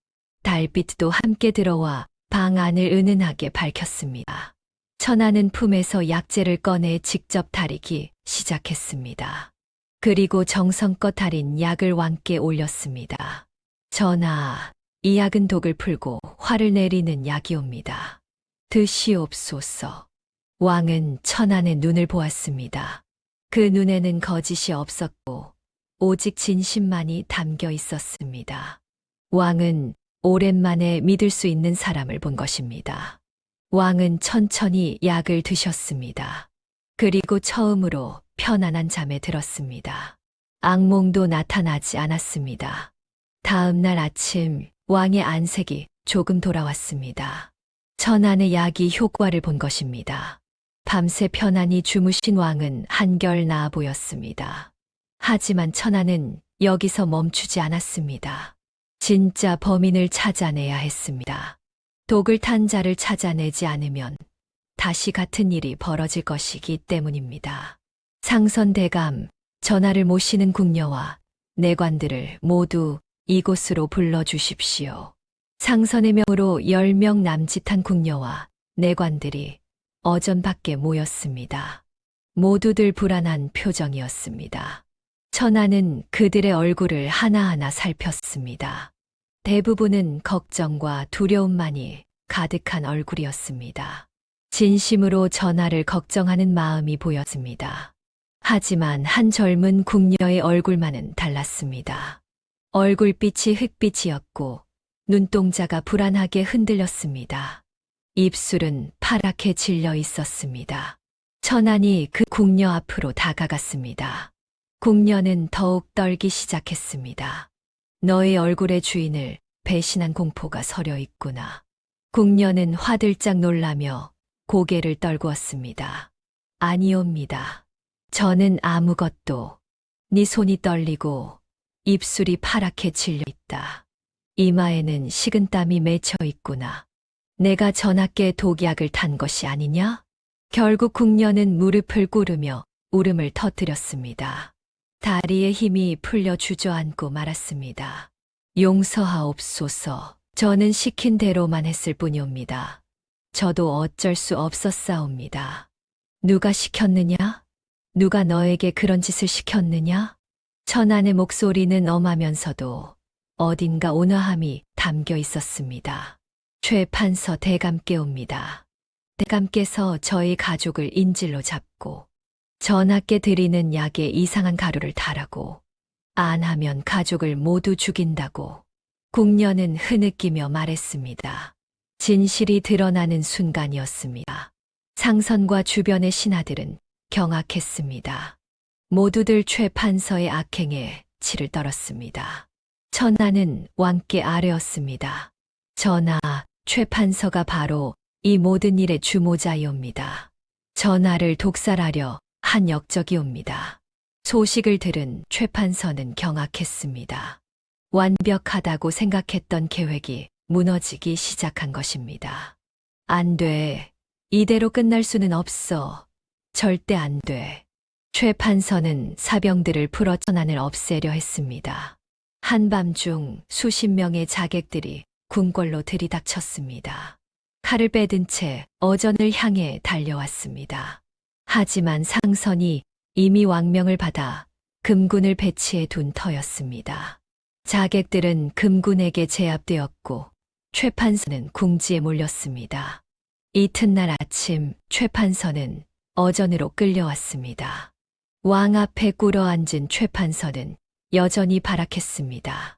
달빛도 함께 들어와 방 안을 은은하게 밝혔습니다. 천하는 품에서 약재를 꺼내 직접 다리기 시작했습니다. 그리고 정성껏 다린 약을 왕께 올렸습니다. 전하, 이 약은 독을 풀고 화를 내리는 약이옵니다. 드시옵소서. 왕은 천안의 눈을 보았습니다. 그 눈에는 거짓이 없었고 오직 진심만이 담겨 있었습니다. 왕은 오랜만에 믿을 수 있는 사람을 본 것입니다. 왕은 천천히 약을 드셨습니다. 그리고 처음으로 편안한 잠에 들었습니다. 악몽도 나타나지 않았습니다. 다음 날 아침 왕의 안색이 조금 돌아왔습니다. 천안의 약이 효과를 본 것입니다. 밤새 편안히 주무신 왕은 한결 나아 보였습니다. 하지만 천안은 여기서 멈추지 않았습니다. 진짜 범인을 찾아내야 했습니다. 독을 탄 자를 찾아내지 않으면 다시 같은 일이 벌어질 것이기 때문입니다. 상선대감, 전하를 모시는 궁녀와 내관들을 모두 이곳으로 불러주십시오. 상선의 명으로 10명 남짓한 궁녀와 내관들이 어전 밖에 모였습니다. 모두들 불안한 표정이었습니다. 천하는 그들의 얼굴을 하나하나 살폈습니다. 대부분은 걱정과 두려움만이 가득한 얼굴이었습니다. 진심으로 전하를 걱정하는 마음이 보였습니다. 하지만 한 젊은 궁녀의 얼굴만은 달랐습니다. 얼굴빛이 흑빛이었고 눈동자가 불안하게 흔들렸습니다. 입술은 파랗게 질려 있었습니다. 천안이 그 궁녀 앞으로 다가갔습니다. 궁녀는 더욱 떨기 시작했습니다. 너의 얼굴의 주인을 배신한 공포가 서려 있구나. 궁녀는 화들짝 놀라며 고개를 떨구었습니다. 아니옵니다. 저는 아무것도. 네 손이 떨리고 입술이 파랗게 질려 있다. 이마에는 식은땀이 맺혀 있구나. 내가 전하께 독약을 탄 것이 아니냐? 결국 궁녀는 무릎을 꿇으며 울음을 터뜨렸습니다. 다리에 힘이 풀려 주저앉고 말았습니다. 용서하옵소서. 저는 시킨 대로만 했을 뿐이옵니다. 저도 어쩔 수 없었사옵니다. 누가 시켰느냐? 누가 너에게 그런 짓을 시켰느냐? 천안의 목소리는 엄하면서도 어딘가 온화함이 담겨 있었습니다. 최 판서 대감께 옵니다. 대감께서 저희 가족을 인질로 잡고 전하께 드리는 약에 이상한 가루를 달라고 안 하면 가족을 모두 죽인다고 궁녀는 흐느끼며 말했습니다. 진실이 드러나는 순간이었습니다. 상선과 주변의 신하들은 경악했습니다. 모두들 최 판서의 악행에 치를 떨었습니다. 천하는 왕께 아뢰었습니다. 전하, 최 판서가 바로 이 모든 일의 주모자이옵니다. 전하를 독살하려 한 역적이옵니다. 소식을 들은 최 판서는 경악했습니다. 완벽하다고 생각했던 계획이 무너지기 시작한 것입니다. 안 돼. 이대로 끝날 수는 없어. 절대 안 돼. 최 판서는 사병들을 풀어 천안을 없애려 했습니다. 한밤중 수십 명의 자객들이 궁궐로 들이닥쳤습니다. 칼을 빼든 채 어전을 향해 달려왔습니다. 하지만 상선이 이미 왕명을 받아 금군을 배치해 둔 터였습니다. 자객들은 금군에게 제압되었고 최 판서는 궁지에 몰렸습니다. 이튿날 아침 최 판서는 어전으로 끌려왔습니다. 왕 앞에 꿇어앉은 최 판서는 여전히 발악했습니다.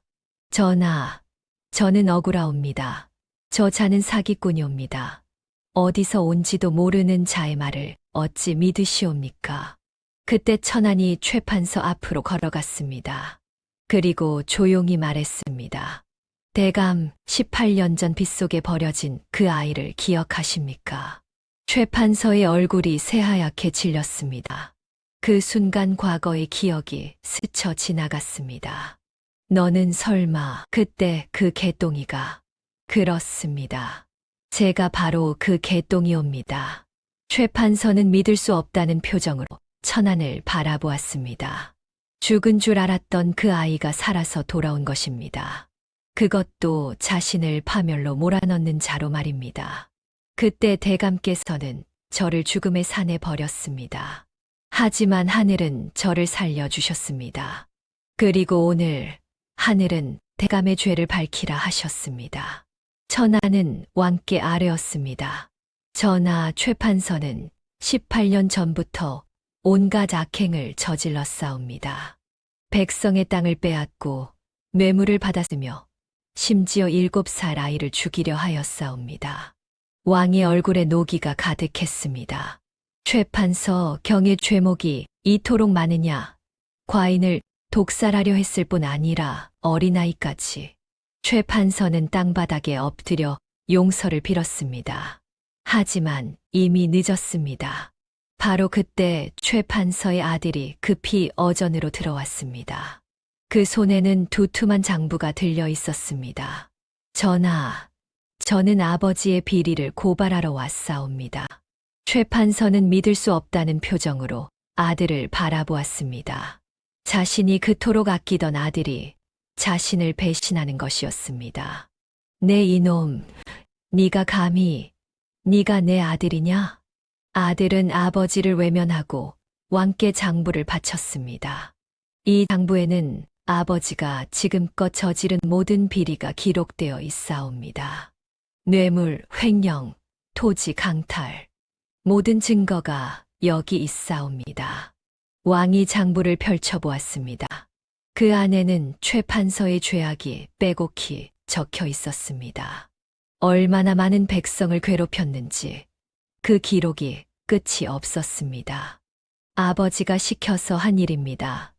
전하, 저는 억울하옵니다. 저 자는 사기꾼이옵니다. 어디서 온지도 모르는 자의 말을 어찌 믿으시옵니까? 그때 천안이 최 판서 앞으로 걸어갔습니다. 그리고 조용히 말했습니다. 대감, 18년 전 빗속에 버려진 그 아이를 기억하십니까? 최 판서의 얼굴이 새하얗게 질렸습니다. 그 순간 과거의 기억이 스쳐 지나갔습니다. 너는 설마 그때 그 개똥이가? 그렇습니다. 제가 바로 그 개똥이옵니다. 최 판서는 믿을 수 없다는 표정으로 천안을 바라보았습니다. 죽은 줄 알았던 그 아이가 살아서 돌아온 것입니다. 그것도 자신을 파멸로 몰아넣는 자로 말입니다. 그때 대감께서는 저를 죽음의 산에 버렸습니다. 하지만 하늘은 저를 살려주셨습니다. 그리고 오늘 하늘은 대감의 죄를 밝히라 하셨습니다. 천하는 왕께 아뢰었습니다. 전하, 최 판서는 18년 전부터 온갖 악행을 저질렀사옵니다. 백성의 땅을 빼앗고 뇌물을 받았으며 심지어 7살 아이를 죽이려 하였사옵니다. 왕의 얼굴에 노기가 가득했습니다. 최 판서 경의 죄목이 이토록 많으냐? 과인을 독살하려 했을 뿐 아니라 어린아이까지. 최 판서는 땅바닥에 엎드려 용서를 빌었습니다. 하지만 이미 늦었습니다. 바로 그때 최 판서의 아들이 급히 어전으로 들어왔습니다. 그 손에는 두툼한 장부가 들려 있었습니다. 전하, 저는 아버지의 비리를 고발하러 왔사옵니다. 최 판서는 믿을 수 없다는 표정으로 아들을 바라보았습니다. 자신이 그토록 아끼던 아들이 자신을 배신하는 것이었습니다. 내 이놈, 네가 감히, 네가 내 아들이냐? 아들은 아버지를 외면하고 왕께 장부를 바쳤습니다. 이 장부에는 아버지가 지금껏 저지른 모든 비리가 기록되어 있사옵니다. 뇌물, 횡령, 토지 강탈, 모든 증거가 여기 있사옵니다. 왕이 장부를 펼쳐보았습니다. 그 안에는 최 판서의 죄악이 빼곡히 적혀 있었습니다. 얼마나 많은 백성을 괴롭혔는지 그 기록이 끝이 없었습니다. 아버지가 시켜서 한 일입니다.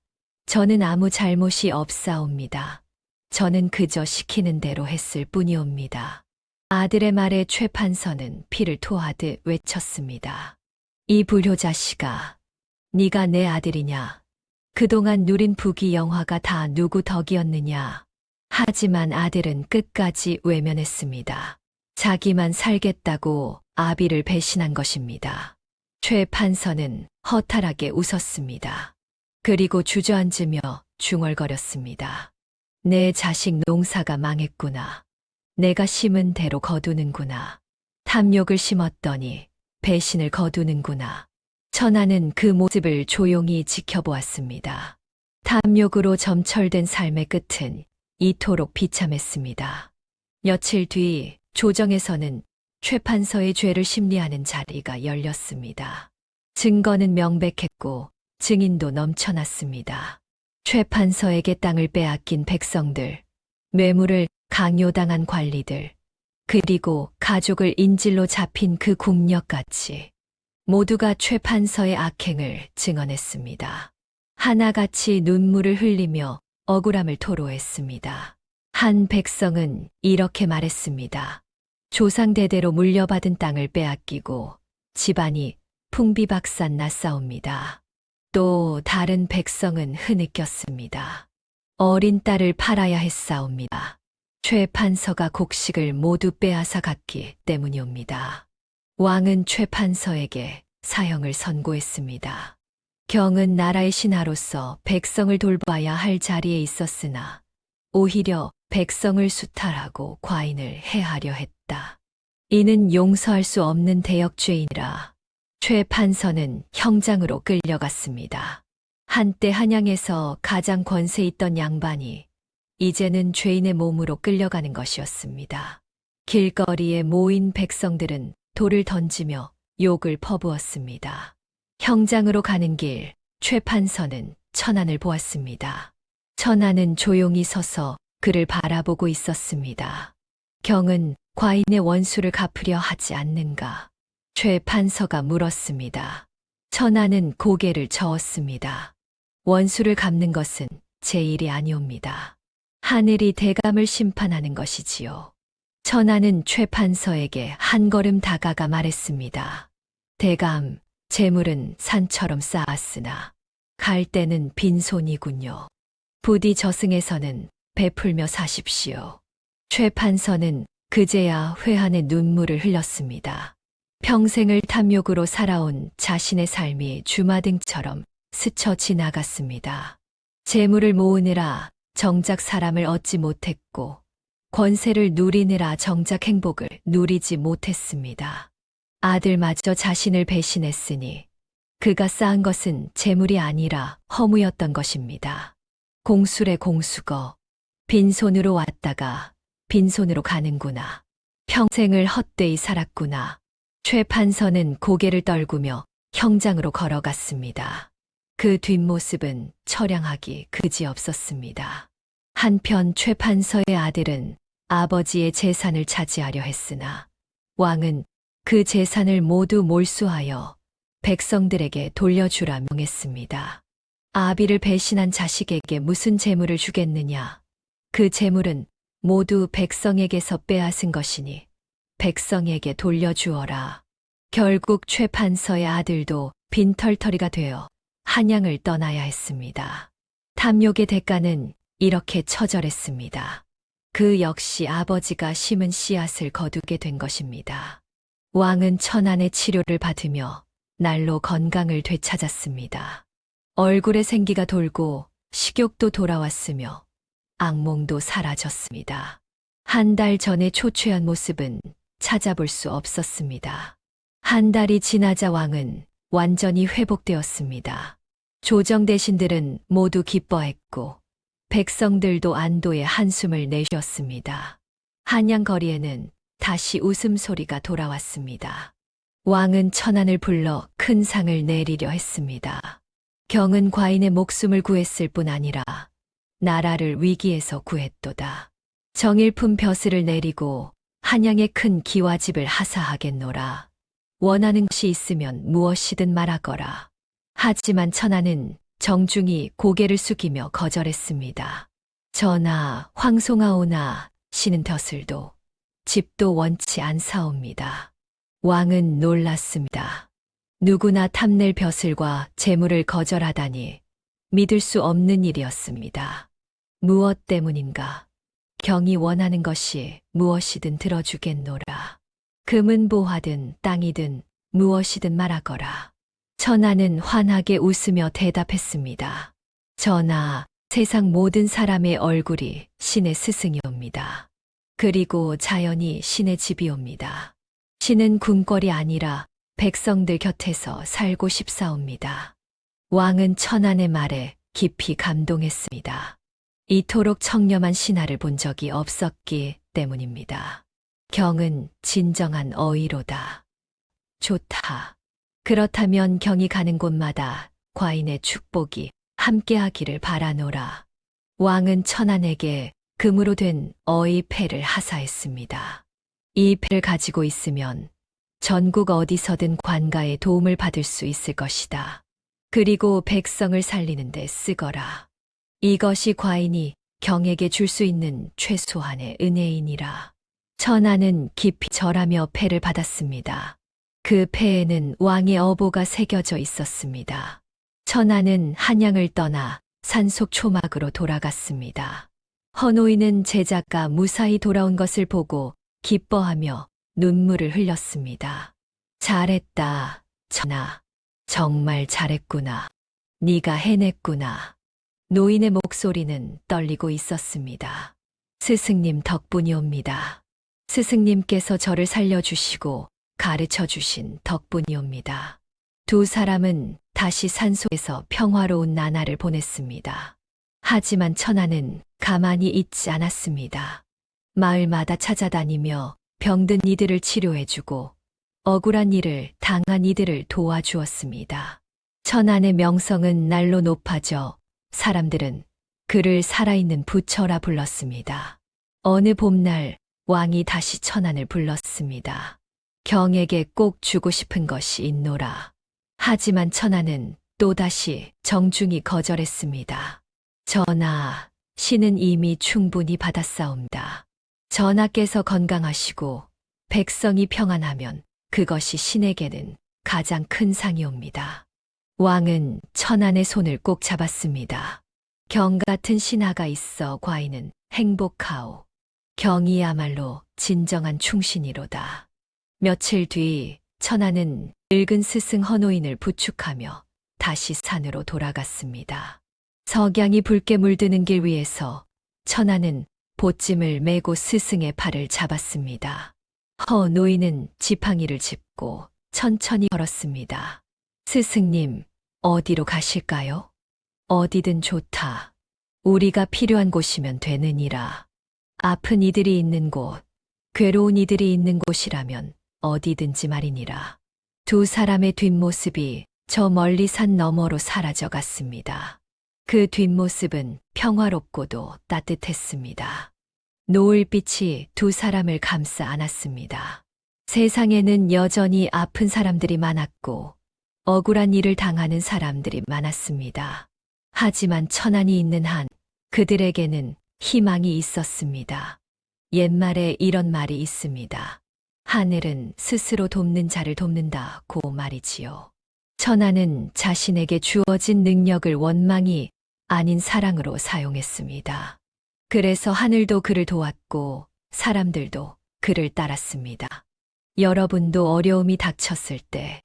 저는 아무 잘못이 없사옵니다. 저는 그저 시키는 대로 했을 뿐이옵니다. 아들의 말에 최 판서는 피를 토하듯 외쳤습니다. 이 불효자식아, 네가 내 아들이냐? 그동안 누린 부귀 영화가 다 누구 덕이었느냐? 하지만 아들은 끝까지 외면했습니다. 자기만 살겠다고 아비를 배신한 것입니다. 최 판서는 허탈하게 웃었습니다. 그리고 주저앉으며 중얼거렸습니다. 내 자식 농사가 망했구나. 내가 심은 대로 거두는구나. 탐욕을 심었더니 배신을 거두는구나. 천하는 그 모습을 조용히 지켜보았습니다. 탐욕으로 점철된 삶의 끝은 이토록 비참했습니다. 며칠 뒤 조정에서는 최 판서의 죄를 심리하는 자리가 열렸습니다. 증거는 명백했고 증인도 넘쳐났습니다. 최 판서에게 땅을 빼앗긴 백성들, 뇌물을 강요당한 관리들, 그리고 가족을 인질로 잡힌 그 궁녀까지 모두가 최 판서의 악행을 증언했습니다. 하나같이 눈물을 흘리며 억울함을 토로했습니다. 한 백성은 이렇게 말했습니다. 조상대대로 물려받은 땅을 빼앗기고 집안이 풍비박산 났사옵니다. 또 다른 백성은 흐느꼈습니다. 어린 딸을 팔아야 했사옵니다. 최 판서가 곡식을 모두 빼앗아 갔기 때문이옵니다. 왕은 최 판서에게 사형을 선고했습니다. 경은 나라의 신하로서 백성을 돌봐야 할 자리에 있었으나 오히려 백성을 수탈하고 과인을 해하려 했다. 이는 용서할 수 없는 대역죄이니라. 최 판서는 형장으로 끌려갔습니다. 한때 한양에서 가장 권세 있던 양반이 이제는 죄인의 몸으로 끌려가는 것이었습니다. 길거리에 모인 백성들은 돌을 던지며 욕을 퍼부었습니다. 형장으로 가는 길, 최 판서는 천안을 보았습니다. 천안은 조용히 서서 그를 바라보고 있었습니다. 경은 과인의 원수를 갚으려 하지 않는가? 최 판서가 물었습니다. 천안은 고개를 저었습니다. 원수를 갚는 것은 제 일이 아니옵니다. 하늘이 대감을 심판하는 것이지요. 천하는 최판서에게 한 걸음 다가가 말했습니다. 대감, 재물은 산처럼 쌓았으나 갈 때는 빈손이군요. 부디 저승에서는 베풀며 사십시오. 최판서는 그제야 회한의 눈물을 흘렸습니다. 평생을 탐욕으로 살아온 자신의 삶이 주마등처럼 스쳐 지나갔습니다. 재물을 모으느라 정작 사람을 얻지 못했고, 권세를 누리느라 정작 행복을 누리지 못했습니다. 아들마저 자신을 배신했으니 그가 쌓은 것은 재물이 아니라 허무였던 것입니다. 공술의 공수거, 빈손으로 왔다가 빈손으로 가는구나. 평생을 헛되이 살았구나. 최 판서는 고개를 떨구며 형장으로 걸어갔습니다. 그 뒷모습은 처량하기 그지없었습니다. 한편 최 판서의 아들은 아버지의 재산을 차지하려 했으나 왕은 그 재산을 모두 몰수하여 백성들에게 돌려주라 명했습니다. 아비를 배신한 자식에게 무슨 재물을 주겠느냐. 그 재물은 모두 백성에게서 빼앗은 것이니 백성에게 돌려주어라. 결국 최 판서의 아들도 빈털터리가 되어 한양을 떠나야 했습니다. 탐욕의 대가는 이렇게 처절했습니다. 그 역시 아버지가 심은 씨앗을 거두게 된 것입니다. 왕은 천안의 치료를 받으며 날로 건강을 되찾았습니다. 얼굴에 생기가 돌고 식욕도 돌아왔으며 악몽도 사라졌습니다. 한 달 전의 초췌한 모습은 찾아볼 수 없었습니다. 한 달이 지나자 왕은 완전히 회복되었습니다. 조정 대신들은 모두 기뻐했고 백성들도 안도의 한숨을 내쉬었습니다. 한양 거리에는 다시 웃음소리가 돌아왔습니다. 왕은 천안을 불러 큰 상을 내리려 했습니다. 경은 과인의 목숨을 구했을 뿐 아니라 나라를 위기에서 구했도다. 정일품 벼슬을 내리고 한양의 큰 기와집을 하사하겠노라. 원하는 것이 있으면 무엇이든 말하거라. 하지만 천하는 정중히 고개를 숙이며 거절했습니다. 전하, 황송하오나 신은 벼슬도 집도 원치 않사옵니다. 왕은 놀랐습니다. 누구나 탐낼 벼슬과 재물을 거절하다니 믿을 수 없는 일이었습니다. 무엇 때문인가? 경이 원하는 것이 무엇이든 들어주겠노라. 금은 보화든 땅이든 무엇이든 말하거라. 천하는 환하게 웃으며 대답했습니다. 전하, 세상 모든 사람의 얼굴이 신의 스승이옵니다. 그리고 자연이 신의 집이옵니다. 신은 궁궐이 아니라 백성들 곁에서 살고 싶사옵니다. 왕은 천안의 말에 깊이 감동했습니다. 이토록 청렴한 신하를 본 적이 없었기 때문입니다. 경은 진정한 어이로다. 좋다. 그렇다면 경이 가는 곳마다 과인의 축복이 함께하기를 바라노라. 왕은 천안에게 금으로 된 어의 패를 하사했습니다. 이 패를 가지고 있으면 전국 어디서든 관가의 도움을 받을 수 있을 것이다. 그리고 백성을 살리는 데 쓰거라. 이것이 과인이 경에게 줄 수 있는 최소한의 은혜이니라. 천하는 깊이 절하며 패를 받았습니다. 그 패에는 왕의 어보가 새겨져 있었습니다. 천하는 한양을 떠나 산속 초막으로 돌아갔습니다. 허노이는 제자가 무사히 돌아온 것을 보고 기뻐하며 눈물을 흘렸습니다. 잘했다, 천하. 정말 잘했구나. 네가 해냈구나. 노인의 목소리는 떨리고 있었습니다. 스승님 덕분이옵니다. 스승님께서 저를 살려주시고 가르쳐주신 덕분이옵니다. 두 사람은 다시 산속에서 평화로운 나날을 보냈습니다. 하지만 천하는 가만히 있지 않았습니다. 마을마다 찾아다니며 병든 이들을 치료해주고 억울한 일을 당한 이들을 도와주었습니다. 천안의 명성은 날로 높아져 사람들은 그를 살아있는 부처라 불렀습니다. 어느 봄날 왕이 다시 천안을 불렀습니다. 경에게 꼭 주고 싶은 것이 있노라. 하지만 천안은 또다시 정중히 거절했습니다. 전하, 신은 이미 충분히 받았사옵니다. 전하께서 건강하시고 백성이 평안하면 그것이 신에게는 가장 큰 상이옵니다. 왕은 천안의 손을 꼭 잡았습니다. 경 같은 신하가 있어 과인은 행복하오. 경이야말로 진정한 충신이로다. 며칠 뒤 천안은 늙은 스승 헌호인을 부축하며 다시 산으로 돌아갔습니다. 석양이 붉게 물드는 길 위에서 천안은 보찜을 메고 스승의 팔을 잡았습니다. 헌호인은 지팡이를 짚고 천천히 걸었습니다. 스승님, 어디로 가실까요? 어디든 좋다. 우리가 필요한 곳이면 되느니라. 아픈 이들이 있는 곳, 괴로운 이들이 있는 곳이라면 어디든지 말이니라. 두 사람의 뒷모습이 저 멀리 산 너머로 사라져 갔습니다. 그 뒷모습은 평화롭고도 따뜻했습니다. 노을빛이 두 사람을 감싸 안았습니다. 세상에는 여전히 아픈 사람들이 많았고 억울한 일을 당하는 사람들이 많았습니다. 하지만 천안이 있는 한 그들에게는 희망이 있었습니다. 옛말에 이런 말이 있습니다. 하늘은 스스로 돕는 자를 돕는다고 말이지요. 천안은 자신에게 주어진 능력을 원망이 아닌 사랑으로 사용했습니다. 그래서 하늘도 그를 도왔고 사람들도 그를 따랐습니다. 여러분도 어려움이 닥쳤을 때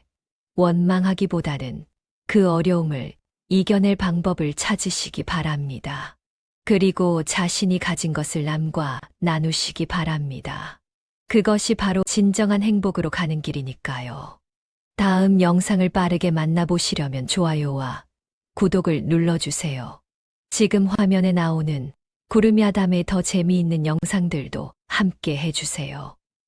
원망하기보다는 그 어려움을 이겨낼 방법을 찾으시기 바랍니다. 그리고 자신이 가진 것을 남과 나누시기 바랍니다. 그것이 바로 진정한 행복으로 가는 길이니까요. 다음 영상을 빠르게 만나보시려면 좋아요와 구독을 눌러주세요. 지금 화면에 나오는 구름야담의 더 재미있는 영상들도 함께 해주세요.